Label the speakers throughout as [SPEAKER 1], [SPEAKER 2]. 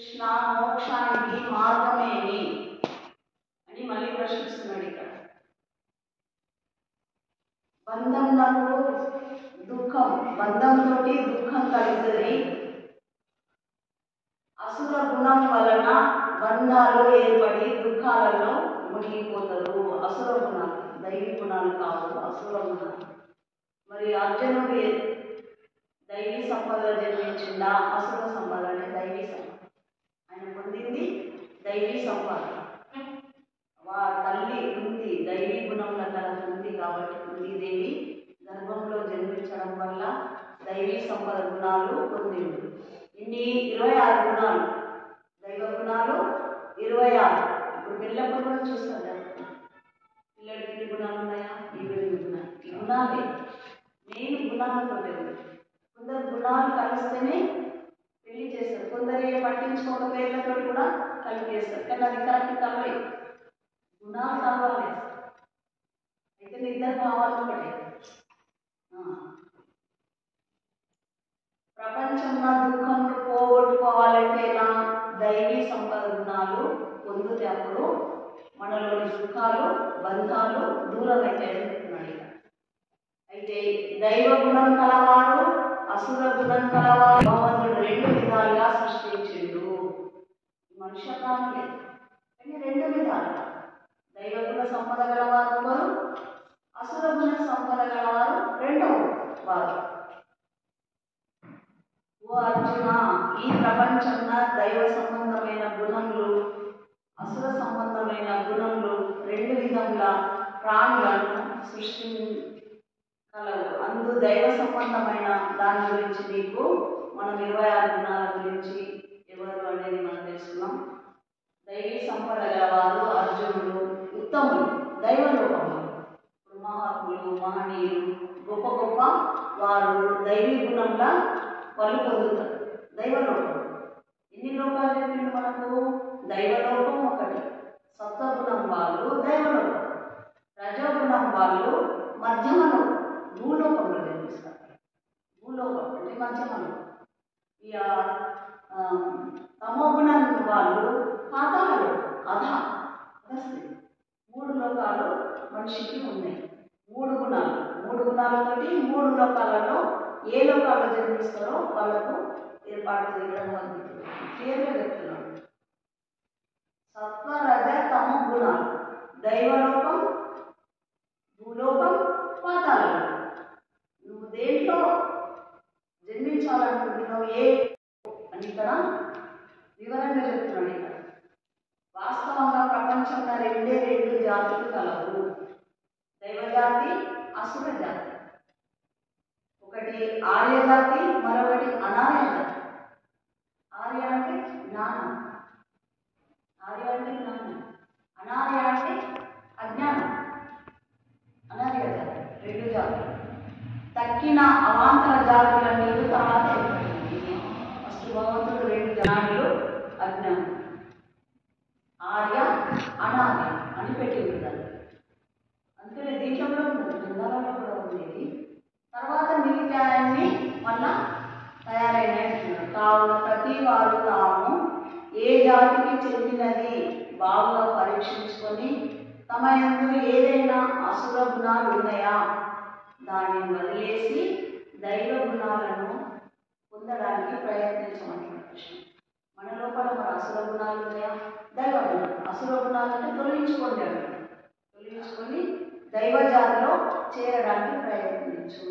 [SPEAKER 1] కృష్ణ మోక్షానికి మార్గమేమి అని మళ్ళీ ప్రశ్నిస్తున్నాడు ఇక్కడ. బంధంలో దుఃఖం, బంధంతో దుఃఖం కలుగుతుంది. అసుర గుణం వలన బంధాలు ఏర్పడి దుఃఖాలలో మునిగిపోతారు. అసుర గుణాలు, దైవీ గుణాలు కావు, అసుర గుణాలు. మరి అర్జునుడు దైవీ సంపద జన్మించిందా? అసుర సంపద అంటే దైవీ సంపద. ఆయన పొందింది దైవీ సంపద. తల్లి ఉంది, దైవీ గుణంలో గల ఉంది కాబట్టి కుంతీదేవి గర్భంలో జన్మించడం వల్ల దైవీ సంపద గుణాలు పొందింది. ఇన్ని 26 గుణాలు, దైవ గుణాలు 26. ఇప్పుడు పిల్లప్పుడు కూడా చూస్తారు కదా, పిల్లలకి ఇన్ని గుణాలు ఉన్నాయా, ఇవి గుణాలు, ఈ గుణాలే మెయిన్ గుణాలతో. కొందరు గుణాలు కలిస్తేనే పెళ్లి చేస్తారు, కొందరు పట్టించుకోక పేర్లతో కూడా కలిపి చేస్తారు. కానీ అది కరెక్ట్ కలవే, గుణాలు కావాలి. అయితే ఇద్దరు కావాలి ఒకటే. ప్రపంచంలో దుఃఖంలో పోగొట్టుకోవాలంటే ఎలా? దైవీ సంపద గుణాలు పొందితే అప్పుడు మనలోని సుఖాలు, బంధాలు దూరం అవుతాయని చెప్తున్నాడు. అయితే దైవ గుణం కలవారు, అసుర గుణం కలవారు భగవంతుడు 2 విధాలుగా సృష్టించిండు. మనుష్య ప్రాణులే కానీ 2 విధాలుగా. దైవ గుణ సంపద గలవారు ఒకరు, అసుర గుణ సంపద గలవారు రెండవ వారు. ఓ అర్జున, ఈ ప్రపంచంలో దైవ సంబంధమైన గుణములు, అసుర సంబంధమైన గుణములు 2 విధంగా ప్రాణులను సృష్టించగలవు. అందు దైవ సంబంధమైన దాని గురించి నీకు మనం 26 గుణాల గురించి ఎవరు అనేది మనం తెలుసుకున్నాం. దైవీ సంపద గలవారు అర్జునుడు ఉత్తములు, దైవలోకంలో. ఇప్పుడు మహాత్ములు, మహనీయులు, గొప్ప గొప్ప వారు దైవీ గుణంగా వాళ్ళు పొందుతారు. దైవలోకం ఎన్ని లోకాలు చెప్పింది మనకు? దైవలోకం ఒకటి. సత్వగుణం వాళ్ళు దైవలోకం, రజోగుణం వాళ్ళు మధ్యమలోకం, భూలోకంలో జన్మిస్తారు. భూలోకం అంటే మధ్యమలోకం. ఇక తమోగుణం వాళ్ళు పాతాళలో అధస్థితి. 3 లోకాలు మనిషికి ఉన్నాయి. 3 గుణాలు, 3 గుణాలతోటి 3 లోకాలలో ఏ లోకాల్లో జన్మిస్తారో వాళ్ళకు ఏర్పాటు చేయడం క్లియర్గా చెప్తున్నాడు. సత్వ రజ తమో గుణాలు, దైవలోకం, భూలోకం, పాతాళం. నువ్వు దేంట్లో జన్మించాలనుకుంటున్నావు, ఏ అని ఇక్కడ వివరంగా చెప్తున్నాడు. ఇక్కడ వాస్తవంగా ప్రపంచంలో 2 జాతులు కలవు, దైవజాతి, అసుర జాతి. ఒకటి ఆర్య జాతి, మరొకటి అనార్య జాతి. ఆర్య అంటే జ్ఞానం, ఆర్య అంటే జ్ఞానం, అనార్య అంటే అజ్ఞానం. అనార్య జాతి 2 జాతులు. తక్కిన అవాంతర జాతుల మీద తర్వాత ఫస్ట్ భగవంతుడు 2 జ్ఞానులు, అజ్ఞానం, ఆర్య అనార్య అని పెట్టింది దాన్ని. అందుకనే దీంట్లో కూడా ఉంది, బృందాలలో కూడా ఉండేది. తర్వాత మిగతాన్ని మళ్ళా తయారైనట్టున్నారు. కావున ప్రతి వారు తాము ఏ జాతికి చెందినది బాగా పరీక్షించుకొని తమ యందు ఏదైనా అసుర గుణాలు ఉన్నాయా దానిని వదిలేసి దైవ గుణాలను పొందడానికి ప్రయత్నించమంటున్నాడు కృష్ణ. మన లోపల మన అసుర గుణాలు ఉన్నాయా? దైవ గుణాలు. అసుర గుణాలు అంటే తొలగించుకోండి అంటారు. తొలగించుకొని దైవ జాతిలో చేరడానికి ప్రయత్నించు.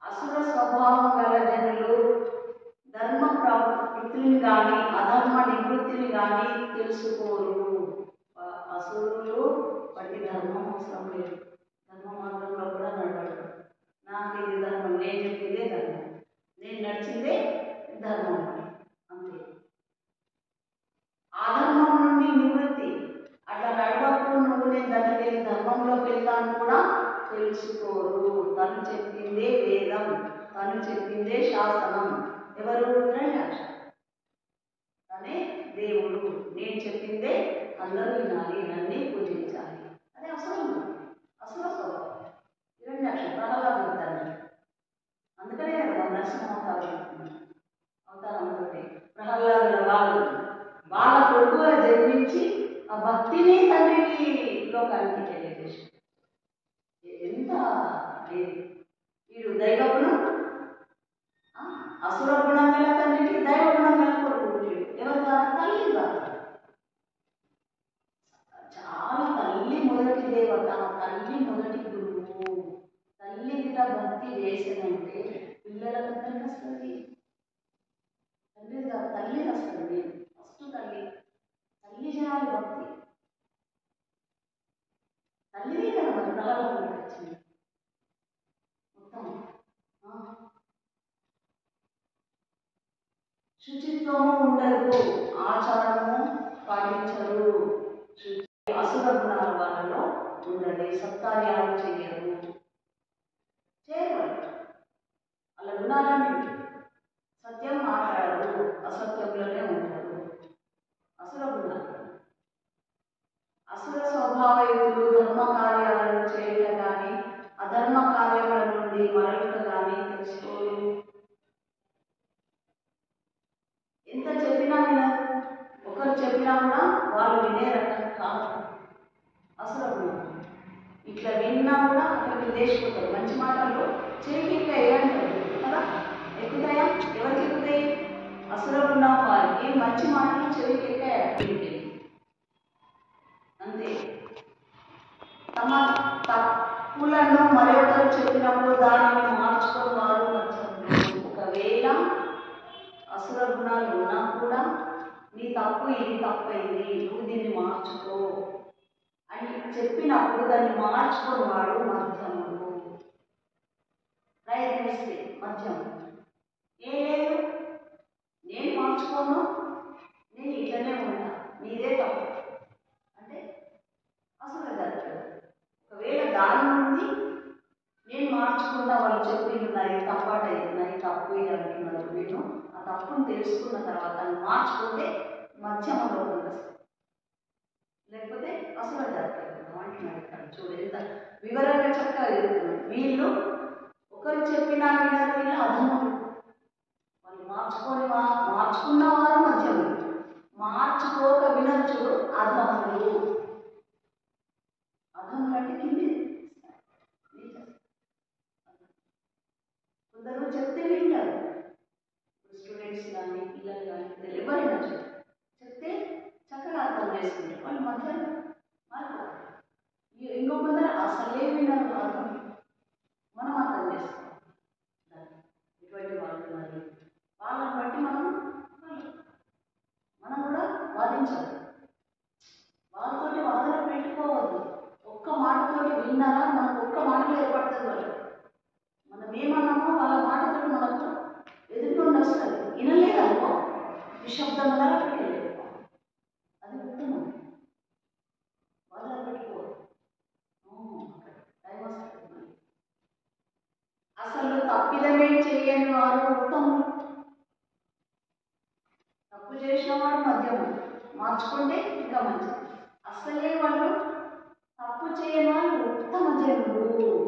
[SPEAKER 1] అసుర స్వభావం గల జనులు ధర్మ ప్రవృత్తిని కానీ అధర్మ నివృత్తిని కానీ తెలుసుకోరు. అసురులు వాటి ధర్మం అవసరం లేదు, ధర్మ మార్గంలో కూడా నడవడు. నాకు ఇది ధర్మం, నేను చెప్పిందే ధర్మం, నేను నడిచిందే ధర్మం అంతే. ఆధర్మం నుండి నివృత్తి, అట్లా నడవకు నువ్వు నేను దగ్గరికి వెళ్ళి ధర్మంలోకి వెళ్తాను కూడా తెలుసుకోరు. తను చెప్పిందే వేదం, తను చెప్పిందే శాసనం. ఎవరు? హిరణ్యాక్ష. తనే దేవుడు, నేను చెప్పిందే అందరూ వినాలి, నన్నే పూజించాలి. అదే అసుర స్వభావం. హిరణ్యాక్ష ప్రహ్లాదుడు అందుకనే నరసింహ అవతారంతో ప్రహ్లాదుల వాళ్ళ కొడుకుగా జన్మించి ఆ భక్తిని తండ్రికి లోకానికి తెలియజేశాడు. ఎంత వీడు దైవగుణం, అసుర గుణం గల తండ్రికి దైవ గుణం గల కొడుకు. ఎవరి ద్వారా? తల్లి ద్వారా. చాలా తల్లి మొదటి దేవత, తల్లి మొదటి గురువు. తల్లి బిడ్డ భక్తి చేసినంటే పిల్లలకు తండ్రి వస్తుంది, తండ్రి తల్లి వస్తుంది. ఫస్ట్ తల్లి చేయాలి భక్తి. తల్లిదే కదా మరి ప్రహ్లాదుడికి వచ్చింది మొత్తం. శుచిత్వము ఉండదు, ఆచారము పాటించరు, అసుర గుణాల వాళ్ళలో ఉండదు, సత్కార్యాలు చేయరు. వాళ్ళ గుణాలన్నీ సత్యం మాట్లాడరు, అసత్యంలోనే ఉంటారు. అసుర గుణాలు. అసుర స్వభావయులు ధర్మ కార్యాలను చేయట కానీ అధర్మ కార్యముల నుండి మరొక కానీ తెలుసుకోరు. ఎంత చెప్పినా వినరు. ఒకరు చెప్పినా కూడా వాళ్ళు వినే రకం కాదు. అసుర గుణం. ఇట్లా విన్నా కూడా అక్కడికి లేచిపోతారు. మంచి మాటలు చెవికి ఎక్కుతాయి అంటారు కదా, ఎక్కుతాయా? ఎవరికి ఎక్కుతాయి? అసుర గుణం వారికి మంచి మాటలు చెవికి ఎక్కాయి. అంతే. తమ తప్పులను మరొకరు చెప్పినప్పుడు దానిని మార్చుకొని వారు నచ్చరు. ఒకవేళ అసుర గుణాలు ఉన్నా కూడా నీ తప్పు ఇది తప్పైంది, నువ్వు దీన్ని మార్చుకో అని చెప్పినప్పుడు దాన్ని మార్చుకొని వాడు మధ్యముడు. ప్రయత్నిస్తే మధ్యము. లేదు నేను మార్చుకోను, నేను ఇట్లనే ఉంటా, నీదే తప్పు అంటే అసుర జాతి. ఒకవేళ దాని నుండి నేను మార్చుకుంటా, వాళ్ళు చెప్పింది నాది తప్పాటైంది, నాది తప్పు ఇది అంటున్నారు, నేను ఆ తప్పును తెలుసుకున్న తర్వాత దాన్ని మార్చుకుంటే మధ్యమలో వస్తుంది. లేకపోతే అసుర జాతి అంటున్నాడు. ఇక్కడ చూడు ఎంత వివరంగా చక్కగా జరుగుతుంది. వీళ్ళు ఒకరు చెప్పినా వినరు, వీళ్ళు అధములు. వాళ్ళు మార్చుకున్న వారు మధ్యములు, మార్చుకోక వినొచ్చు అధములు. అధములు అంటే కింది. కొందరు చెప్తే వింటారు. స్టూడెంట్స్ కానీ పిల్లలు కానీ ఎవరైనా చెప్తే చక్కగా అర్థం చేసుకుంటారు. వాళ్ళు మధ్యలో మారిపోతారు. ఇంకో కొందరు అసలే వినరు, అర్థం మనం అర్థం చేసుకోవాలి. ఎటువంటి వాళ్ళు ఉన్నారు, వాళ్ళని బట్టి మనం కూడా వాదించాలి. వాళ్ళతోటి వాదన పెట్టుకోవద్దు. ఒక్క మాటతోటి విన్నారా మనకు ఒక్క మాటలో ఏర్పడుతుంది. వాళ్ళు మనం ఏమన్నామో వాళ్ళ మాటతో మనకు ఎదుర్కొని వస్తుంది. వినలేదనుకో నిశ్శబ్దం వల్ల పెట్టలేదు. అది ఉత్తమం. వాదన పెట్టుకోవద్దు. టైం వస్తుంది. అసలు తప్పిదమే చేయని వారు ఉత్తములు. తప్పు చేసిన వాడు మధ్యముడు, మార్చుకుంటే ఇంకా మంచిది. అసలే వాళ్ళు తప్పు చేయని వాళ్ళు ఉత్తమ జనులు.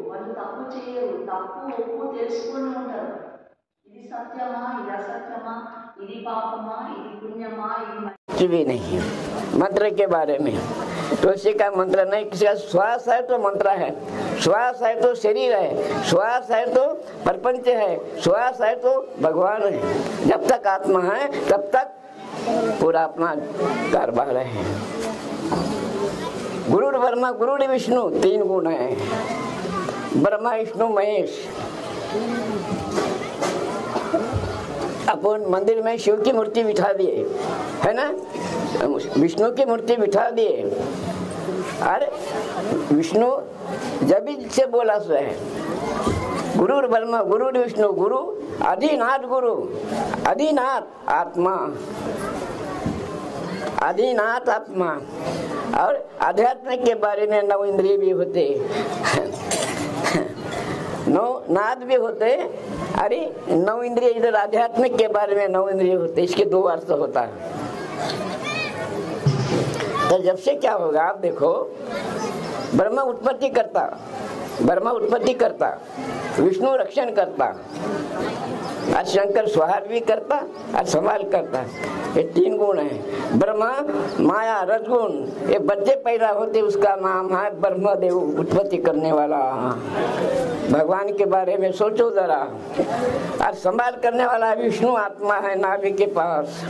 [SPEAKER 1] వాళ్ళు తప్పు చేయరు, తప్పు ఒప్పు తెలుసుకొని ఉంటారు. ఇది సత్యమా, ఇది అసత్యమా, ఇది పాపమా, ఇది పుణ్యమా, ఇది
[SPEAKER 2] भी नहीं मंत्र के बारे में। तुलसी का मंत्र नहीं, किसी का श्वास है तो मंत्र है, श्वास है तो शरीर है, श्वास है तो प्रपंच है, श्वास है तो भगवान है। जब तक आत्मा है तब तक पूरा अपना कारोबार है। गुरुड़ ब्रह्मा गुरुड़ विष्णु तीन गुण है। ब्रह्मा विष्णु महेश। अपन मंदिर में शिव की मूर्ति बिठा दिए है ना, विष्णु की मूर्ति बिठा दिए। अरे विष्णु जब से बोला सो है, गुरु ब्रह्मा गुरु विष्णु गुरु आदिनाथ गुरु, आदिनाथ आत्मा, आदिनाथ आत्मा। और आध्यात्म के बारे में 9 इंद्रिय भी होते, 9 नाद भी होते। अरे 9 इंद्रिय इधर आध्यात्मिक के बारे में 9 इंद्रिय होते, इसके 2 अर्थ होता है। तो जब से क्या होगा आप देखो, ब्रह्म उत्पत्ति करता, ब्रह्मा उत्पत्ति करता, विष्णु रक्षण करता, और शंकर संहार भी करता और संभाल करता। ये 3 गुण हैं। ब्रह्मा माया रजगुण, ये बच्चे पैदा होते उसका नाम है ब्रह्मदेव, उत्पत्ति करने वाला। भगवान के बारे में सोचो जरा। और संभाल करने वाला विष्णु आत्मा है नाभि के पास,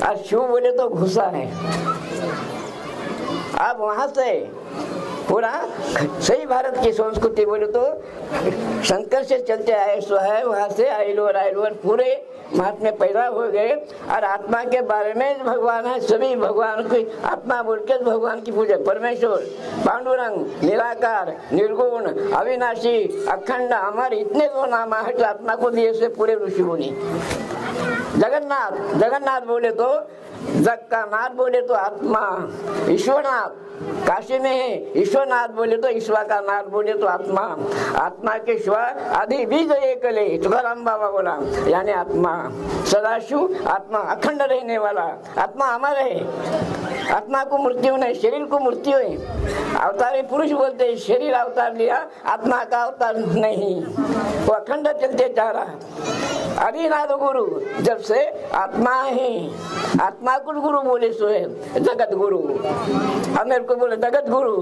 [SPEAKER 2] और शिव बोले तो घुसा है। अब वहां से पूरा सही भारत की संस्कृति बोले तो शंकर से चलते आए सो है, वहां से आइलोर पूरे महात्मा पैदा हो गए। और आत्मा के बारे में भगवान है, सभी भगवान की आत्मा बोल के भगवान की पूजा। परमेश्वर, पांडुरंग, निराकार, निर्गुण, अविनाशी, अखंड, अमर, इतने जो नाम है आत्मा को दिए से पूरे ऋषि बोली। जगन्नाथ, जगन्नाथ बोले तो जग का नाथ बोले तो आत्मा। ईश्वरनाथ काशी में है, ईश्वरनाथ बोले तो ईश्वर का नाथ बोले तो आत्मा। आत्मा के शिवा आदि बीज एकले, तुकाराम बाबा बोला, यानी आत्मा सदाशिव, आत्मा अखंड रहने वाला, आत्मा अमर है। आत्मा को मृत्यु नहीं, शरीर को मृत्यु है। अवतारी पुरुष बोलते हैं शरीर अवतार लिया, आत्मा का अवतार नहीं, वो अखंड चलते जा रहा है। आदिनाथ गुरु, जब से आत्मा है, आत्मा को गुरु बोले सो है जगत गुरु। मेरे को बोले जगत गुरु।